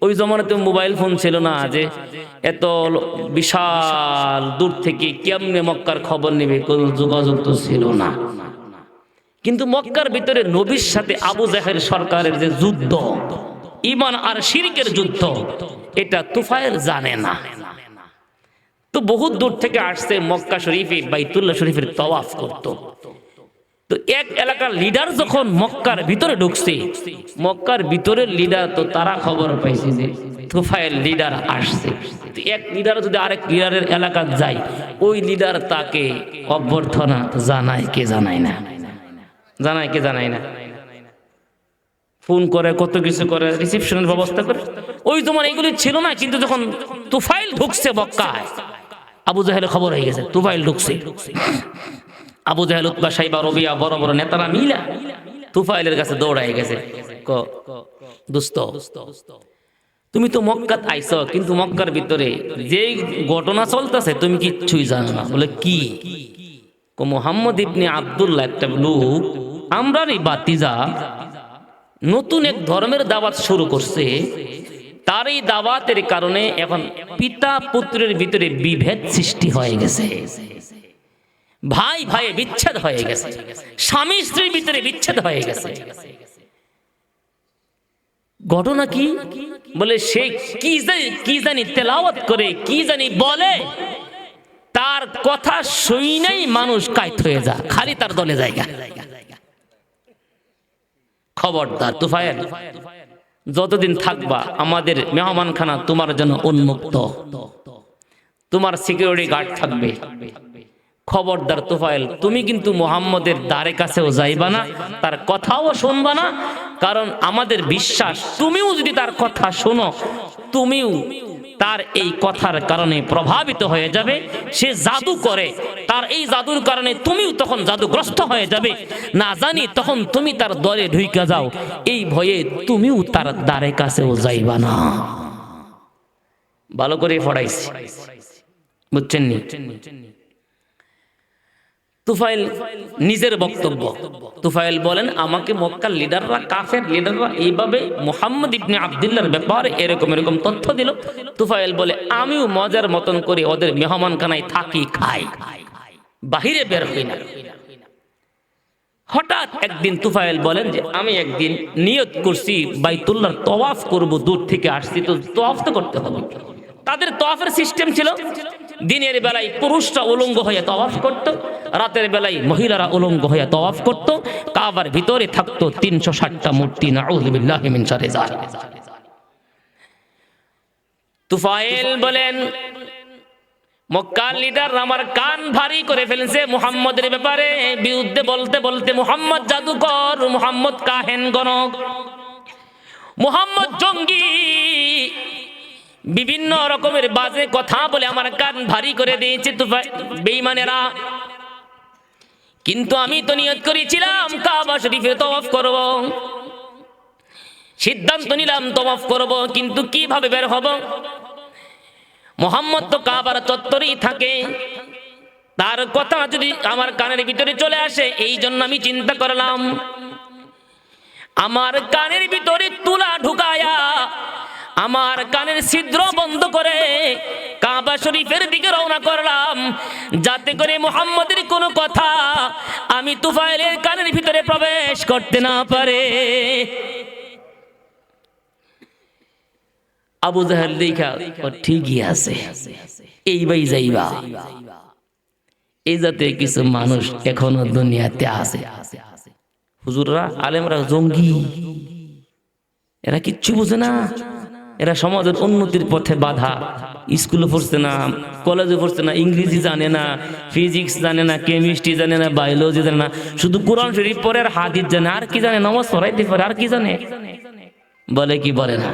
ওই জমানাতে মোবাইল ফোন ছিল না যে এত বিশাল দূর থেকে কেমনে মক্কার খবর নেবে, কোনো যোগাযোগ তো ছিল না। কিন্তু মক্কার ভিতরে নবীর সাথে আবু জাহেল সরকারের যে যুদ্ধ, ঈমান আর শিরকের যুদ্ধ, এটা তুফাইল জানে না। তো বহুত দূর থেকে আসছে মক্কা শরীফে বাইতুল্লাহ শরীফের তওয়াফ করত। তো এক এলাকার লিডার যখন মক্কার ভিতরে ঢুকছে, মক্কার ভিতরের লিডার তো তারা খবর পাইছে যে তুফাইল লিডার আসছে। তো এক লিডার যদি আরেক লিডারের এলাকা যায়, ওই লিডার তাকে অভ্যর্থনা জানায় কে জানায় না, জানায় কে জানায় না, ফোন করে, কত কিছু করে, রিসেপশনের ব্যবস্থা করে। ওই তোমার এগুলি ছিল না। কিন্তু যখন তুফাইল ঢুকছে মক্কায়, আবু জাহেলের খবর হয়ে গেছে তুফাইল ঢুকছে। আবু জাহেল, উতবা, সাইবা, রবিয়া, বড় বড় নেতারা মিলা তুফাইলের কাছে দৌড়ায় গেছে। দোস্ত, তুমি তো মক্কাত আইছো, কিন্তু মক্কার ভিতরে যে ঘটনা চলতেছে তুমি কিচ্ছুই জানো না। বলে কি? মুহাম্মদ ইবনে আব্দুল্লাহ একটা লোক, আমরারই বাতিজা, নতুন এক ধর্মের দাওয়াত শুরু করছে। তার এই দাওয়াতের কারণে এখন পিতা পুত্রের ভিতরে বিভেদ সৃষ্টি হয়ে গেছে, ভাই ভাইয়ে বিচ্ছেদ হয়ে গেছে, স্বামী স্ত্রীর ভিতরে বিচ্ছেদ হয়ে গেছে। ঘটনা কি? বলে সে কি জানি তেলাওয়াত করে, কি জানি বলে, তার কথা শুনেই মানুষ কায়ত হয়ে যায়, খালি তার দলে জায়গা। খবরদার তুফাইল, যতদিন থাকবা আমাদের মেহমানখানা তোমার জন্য উন্মুক্ত, তোমার সিকিউরিটি গার্ড থাকবে। খবরদার তুফাইল, তুমি কিন্তু মুহাম্মদের দ্বারে কাছেও যাইবা না, তার কথাও শুনবা না। কারণ আমাদের বিশ্বাস, তুমিও যদি তার কথা শোনো, তুমিও তার এই কথার কারণে প্রভাবিত হয়ে যাবে। সে জাদু করে, তার এই জাদুর কারণে তুমিও তখন জাদুগ্রস্ত হয়ে যাবে। না জানি তখন তুমি তার দলে ঢুইকা যাও, এই ভয়ে তুমিও তার দ্বারে কাছেও যাইবা না। ভালো করে পড়াইছি, বুঝছেন নি? তুফাইল নিজের বক্তব্য, তুফাইল বলেন, আমাকে মক্কার লিডাররা, কাফের লিডাররা এইভাবে মুহাম্মদ ইবনে আব্দুল্লাহর ব্যাপারে এরকম এরকম তথ্য দিল। তুফাইল বলে, আমিও মজার মতন করে ওদের মেহমানখানায় থাকি, খাই, বাহিরে বের হই না। হঠাৎ একদিন তুফাইল বলেন যে আমি একদিন নিয়ত করছি বাইতুল্লাহর তওয়াফ করব, দূর থেকে আসছি তো তওয়াফ তো করতে হবে। তাদের তওয়াফের সিস্টেম ছিল, দিনের বেলায় পুরুষরা উলঙ্গ হয়ে তওয়াফ করত, রাতের বেলায় মহিলারা উলঙ্গ হয়ে তওয়াফ করত। কাবার ভিতরে থাকতো 360টা মূর্তি। নাউযু বিল্লাহি মিন শাররি যালিক। তুফাইল বলেন, মক্কার লিডার আমার কান ভারী করে ফেলেছে মুহাম্মদের ব্যাপারে, বিরুদ্ধে বলতে বলতে মুহাম্মদ জাদুকর, মুহাম্মদ কাহেন গণক, মুহাম্মদ জঙ্গি, বিভিন্ন রকমের বাজে কথা বলে আমার কান ভারী করে দিয়েছে বেঈমানেরা। কিন্তু আমি তো নিয়ত করেছিলাম কাবা শরীফে তওয়াফ করব, সিদ্ধান্ত নিলাম তওয়াফ করব, কিন্তু কিভাবে বের হব? মুহাম্মদ তো কাবার চত্বরেই থাকে, তার কথা যদি আমার কানের ভিতরে চলে আসে, এই জন্য আমি চিন্তা করলাম আমার কানের ভিতরে তুলা ঢুকায়া, আমার কানের ছিদ্র বন্ধ করে কাবা শরীফের দিকে রওনা করলাম, যাতে করে মুহাম্মদের কোনো কথা আমি তুফাইলের কানের ভিতরে প্রবেশ করতে না পারে। আবু জাহেল দেখা ঠিকই আছে, এইবাই যাইবা। এই জাতীয় কিছু মানুষ এখনো দুনিয়াতে আছে। হুজুররা, আলেমরা জঙ্গি, এরা কিচ্ছু বুঝে না, এরা সমাজের উন্নতির পথে বাধা। স্কুলে পড়ছে না, কলেজে পড়ছে না, ইংরেজি জানে না, ফিজিক্স জানে না, কেমিস্ট্রি জানে না, বায়োলজি জানে না, শুধু কোরআন শরীফ পড়ে আর হাদিস জানে। আর কি জানে? নামাজ পড়াইতে পারে, আর কি জানে? বলে কি বলে না?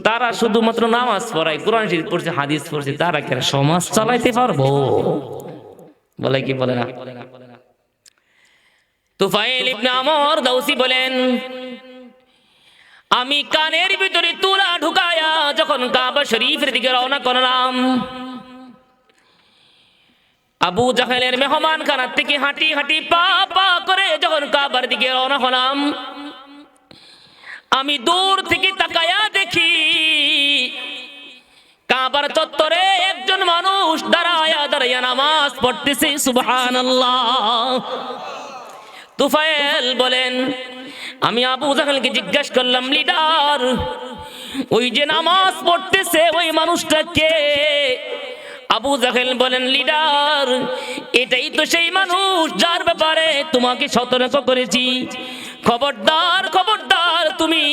তারা শুধুমাত্র নামাজ পড়ায়, কোরআন শরীফ পড়ছে, হাদিস পড়ছে, তারা কি সমাজ চালাইতে পারবো? বলে কি বলে না? তুফাইল ইবনে আমর দাউসি বলেন, আমি কানের ভিতরে তুলা ঢুকায়া যখন কাবা শরীফের দিকে রওনা করলাম, আবু জাহেলের মেহমান খানার থেকে হাঁটি হাঁটি পা পা করে যখন কাবার দিকে রওনা হলাম, আমি দূর থেকে তাকায়া দেখি কাবার চত্বরে একজন মানুষ দাঁড়ায়া দাঁড়ায়া নামাজ পড়তেছে। সুবহানাল্লাহ। তুফাইল বলেন, আমি আবু জাহেলকে জিজ্ঞাসা করলাম, লিডার, ওই যে নামাজ পড়তেছে ওই মানুষটা কে? আবু জাহেল বলেন, লিডার, এটাই তো সেই মানুষ যার ব্যাপারে তোমাকে সতর্ক করেছি। খবরদার খবরদার, তুমি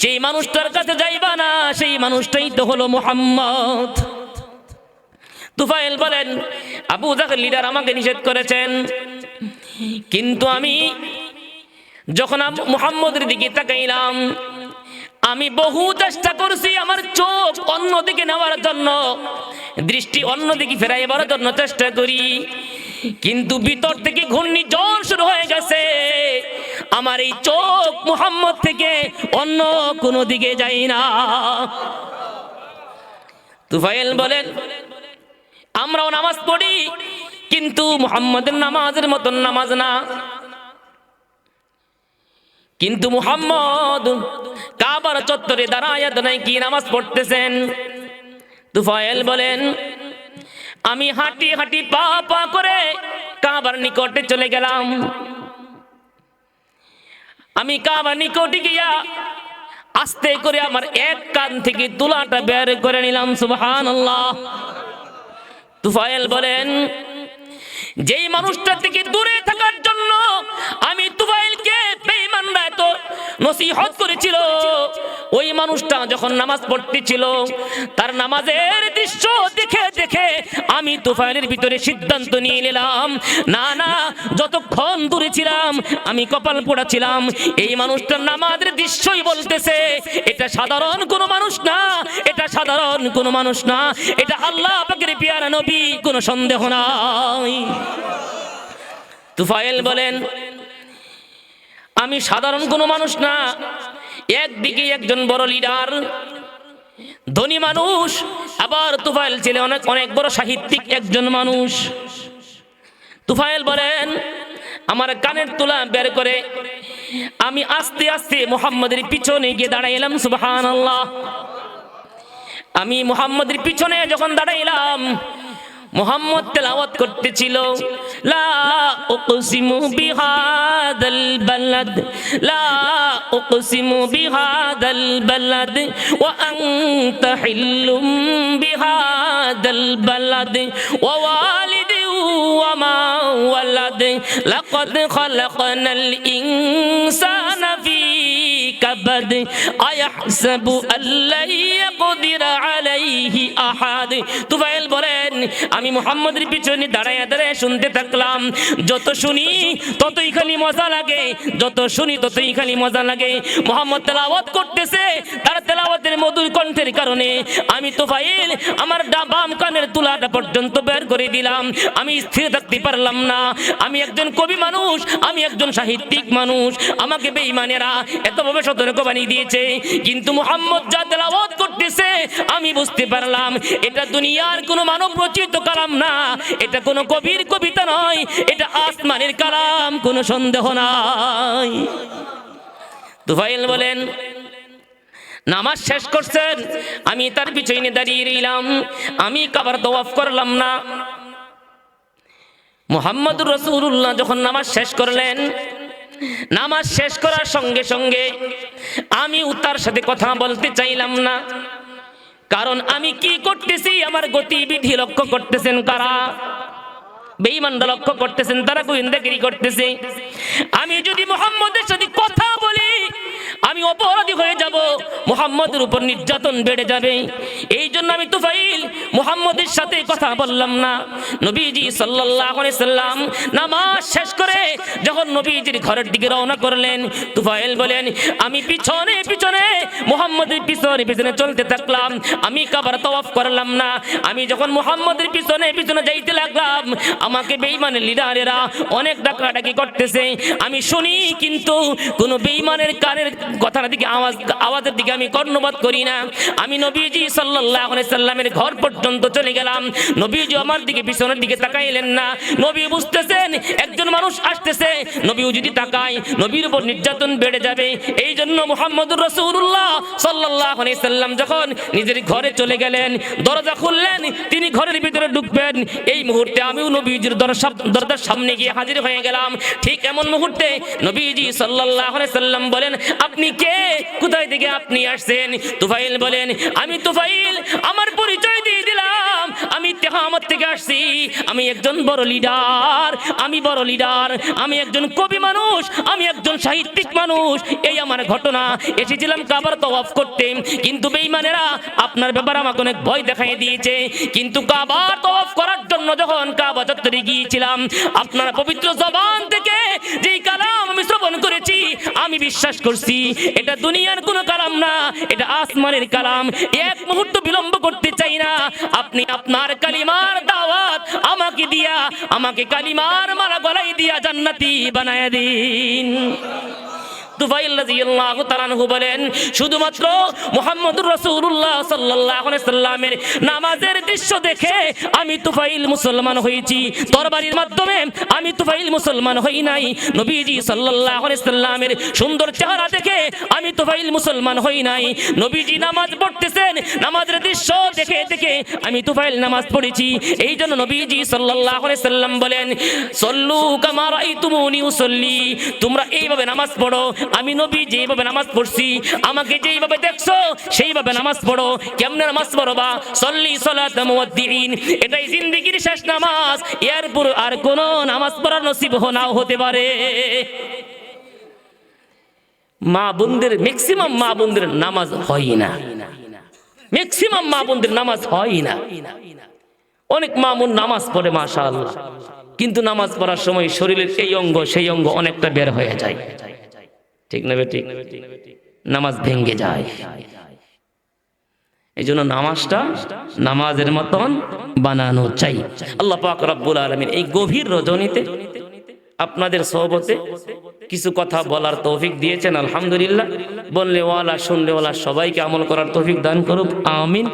সেই মানুষটার কাছে যাইবা না, সেই মানুষটাই তো হলো মুহাম্মদ। তুফাইল বলেন, আবু জাহেল লিডার আমাকে নিষেধ করেছেন, কিন্তু আমি যখন মুহাম্মদের দিকে তাকাইলাম, আমি বহু চেষ্টা করছি আমার চোখ অন্যদিকে নেওয়ার জন্য, দৃষ্টি অন্যদিকে ফেরাইবার জন্য চেষ্টা করি, কিন্তু ভিতর থেকে ঘূর্ণিঝড় শুরু হয়ে গেছে। আমার এই চোখ মুহাম্মদ থেকে অন্য কোনো দিকে যায় না। তুফাইল বলেন, আমরাও নামাজ পড়ি, কিন্তু মুহাম্মদের নামাজের মতন নামাজ না। কিন্তু মুহাম্মদ কাবার চত্বরে দাঁড়ায়া দাঁড়ায় কি নামাজ পড়তেছেন? তুফাইল বলেন, আমি হাঁটি হাঁটি পা পা করে কাবার নিকটে চলে গেলাম। আমি কাবার নিকটে গিয়া আস্তে করে আমার এক কান থেকে তুলাটা বের করে নিলাম। সুবহানাল্লাহ। তুফাইল বলেন, যেই মানুষটা থেকে দূরে থাকার জন্য আমি তুফাইলকে বেঈমানরা এত নসিহত করেছিল, ওই মানুষটা যখন নামাজ পড়তেছিল, তার নামাজের দৃশ্য দেখে দেখে আমি তুফাইলের ভিতরে সিদ্ধান্ত নিয়ে নিলাম, না না, যতক্ষণ দূরে ছিলাম আমি কপাল পোড়াছিলাম, এই মানুষটার নামাজের দৃশ্যই বলতেছে এটা সাধারণ কোনো মানুষ না, এটা সাধারণ কোনো মানুষ না, এটা আল্লাহ পাকের পিয়ারা নবী, কোনো সন্দেহ নাই। তুফাইল বলেন, আমি সাধারণ কোনো মানুষ না, একদিকে একজন বড় লিডার, ধনী মানুষ, আবার তুফাইল ছিল অনেক অনেক বড় সাহিত্যিক একজন মানুষ। তুফাইল বলেন, আমার কানের তুলা বের করে আমি আস্তে আস্তে মুহাম্মদের পিছনে গিয়ে দাঁড়াইলাম। সুবহানাল্লাহ। আমি মুহাম্মদের পিছনে যখন দাঁড়াইলাম, মুহাম্মদ তেলাওয়াত করতেছিল, লা উকসিমু বিহাদাল বালাদ, লা উকসিমু বিহাদাল বালাদ ওয়া আনতা হিল্লুম বিহাদাল বালাদ ওয়া ওয়ালিদি ওয়া মা ওয়ালাদ লাকাদ খালাকনাল ইনসানা ফি কাবাদ আয়াহসাবু আল্লা ইয়াকদিরা আলাইহি আহাদ। তুফাইল বলেন, আমি মুহাম্মদের পিছনে দাঁড়ায় দাঁড়ায় শুনতে থাকলাম, যত শুনি ততই খালি মজা লাগে, যত শুনি ততই খালি মজা লাগে। মুহাম্মদ তেলাওয়াত করতেছে, তার তেলাওয়াতের মধুর কণ্ঠের কারণে আমি তুফাইল আমার বাম কানের তুলাটা পর্যন্ত বের করে দিলাম। আমি স্থির থাকতে পারলাম না। আমি একজন কবি মানুষ, আমি একজন সাহিত্যিক মানুষ, আমাকে বেঈমানেরা এতভাবে সতর্ক বানিয়ে দিয়েছে, কিন্তু মুহাম্মদ যা তেলাওয়াত করতেছে আমি বুঝতে পারলাম এটা দুনিয়ার কোনো মানব রচিত কালাম না, এটা কোনো কবির কবিতা নয়, এটা আসমানের কালাম, কোনো সন্দেহ নাই। তুফাইল বলেন, নামাজ শেষ করছেন, আমি তার পিছনে দাঁড়িয়ে রইলাম, আমি কাবার তওয়াফ করলাম না। মুহাম্মদুর রাসূলুল্লাহ যখন নামাজ শেষ করলেন, নামাজ শেষ করার সঙ্গে সঙ্গে আমি তার সাথে কথা বলতে চাইলাম না, কারণ আমি কি করতেছি আমার গতিবিধি লক্ষ্য করতেছেন কারা? বেঈমানরা লক্ষ্য করতেছেন, তারা গোয়েন্দাগিরি করতেছে। আমি যদি মুহাম্মদের সাথে কথা বলি আমি অপরাধী হয়ে যাব, মুহাম্মদের উপর নির্যাতন বেড়ে যাবে। এই জন্য আমি তুফাইল মুহাম্মদের সাথে কথা বললাম না। নবীজি সাল্লাল্লাহু আলাইহি সাল্লাম নামাজ শেষ করে যখন নবীজির ঘরের দিকে রওনা করলেন, তুফাইল বলেন, আমি পিছনে পিছনে মুহাম্মদের পিছনে পিছনে চলতে থাকলাম, আমি কাবার তওয়াফ করলাম না। আমি যখন মুহাম্মদের পিছনে পিছনে যাইতে লাগলাম, আমাকে বেঈমানের লিডারেরা অনেক ডাকাডাকি করতেছে, আমি শুনি, কিন্তু কোনো বেঈমানের কানের কথার দিকে আওয়াজের দিকে থেকে আমি কর্ণপাত করি না। আমি নবীজি সাল্লাল্লাহু আলাইহি সাল্লামের ঘর পর্যন্ত চলে গেলাম। নবীজি আমার দিকে পিছনের দিকে তাকাইলেন না। নবী বুঝতেছেন একজন মানুষ আসতেছে, নবীও যদি তাকায় নবীর উপর নির্যাতন বেড়ে যাবে। এই জন্য মুহাম্মদুর রাসূলুল্লাহ সাল্লাল্লাহু আলাইহি সাল্লাম যখন নিজের ঘরে চলে গেলেন, দরজা খুললেন, তিনি ঘরের ভিতরে ঢুকবেন, এই মুহূর্তে আমিও নবীজির দরজার সামনে গিয়ে হাজির হয়ে গেলাম। ঠিক এমন মুহূর্তে নবীজি সাল্লাল্লাহু আলাইহি সাল্লাম বলেন, আপনি কে, কোথায় থেকে আপনি আসছেন? তুফাইল বলেন, আমি তুফাইল, আমার পরিচয় দিয়ে দিলাম, আমি তেহামত থেকে আসছি, আমি একজন বড় লিডার, আমি বড় লিডার, আমি একজন কবি মানুষ, আমি একজন সাহিত্যিক মানুষ। এই আমার ঘটনা, এসেছিলাম কাবার তওয়াফ করতে, কিন্তু বেঈমানেরা আপনার ব্যাপারে আমাকে অনেক ভয় দেখাই দিয়েছে। কিন্তু কাবার তওয়াফ করার জন্য যখন কাবা চত্বরে গিয়েছিলাম, আপনার পবিত্র জবান থেকে যেই কালাম আমি শ্রবণ করেছি, আমি বিশ্বাস করছি এটা দুনিয়ার কোনো কালাম না, এটা আসমানের কালাম। এক মুহূর্ত বিলম্ব করতে চাই না, আপনি আপনার কালিমার দাওয়াত আমাকে দিয়া, আমাকে কালিমার মালা গলায় দিয়া জান্নাতি বানায়া দিন। তুফাইল রাদিয়াল্লাহু তাআলা আনহু বলেন, শুধুমাত্র মুহাম্মদুর রাসূলুল্লাহ সাল্লাল্লাহু আলাইহি সাল্লামের নামাজের দৃশ্য দেখে আমি তুফাইল মুসলমান হয়েছি, তরবারির মাধ্যমে আমি তুফাইল মুসলমান হই নাই। নবীজি সাল্লাল্লাহু আলাইহি সাল্লামের সুন্দর চেহারা দেখে আমি তুফাইল মুসলমান হই নাই। নবীজি নামাজ পড়তেছেন, নামাজের দৃশ্য দেখে দেখে আমি তুফাইল নামাজ পড়েছি। এই জন্য নবীজি সাল্লাল্লাহু আলাইহি সাল্লাম বলেন, সল্লু কামা রাআইতুমুনি উসাল্লি, তোমরা এইভাবে নামাজ পড়ো, আমি নবী যেভাবে নামাজ পড়ছি, আমাকে যেইভাবে দেখছো সেইভাবে নামাজ পড়ো। কেমনে নামাজ পড়বা? সল্লি সালাত মুওয়াদ্দিন, এটাই জিন্দেগীর শেষ নামাজ, এরপর আর কোন নামাজ পড়ার নসিব নাও হতে পারে। মা বোনদের, ম্যাক্সিমাম মা বোনদের নামাজ হয় না, ম্যাক্সিমাম মা বোনদের নামাজ হয় না। অনেক মা বোন নামাজ পড়ে মাশাআল্লাহ, কিন্তু নামাজ পড়ার সময় শরীরের এই অঙ্গ সেই অঙ্গ অনেকটা বের হয়ে যায়, ঠিক না বেঠিক? নামাজ ভেঙে যায়। এই জন্য নামাজটা নামাজের মতন বানানো চাই। আল্লাহ পাক রব্বুল আলামিন এই গভীর রজনীতে আপনাদের সোহবতে কিছু কথা বলার তৌফিক দিয়েছেন, আলহামদুলিল্লাহ। বললে ওয়ালা শুনলে ওয়ালা সবাইকে আমল করার তৌফিক দান করুক, আমিন।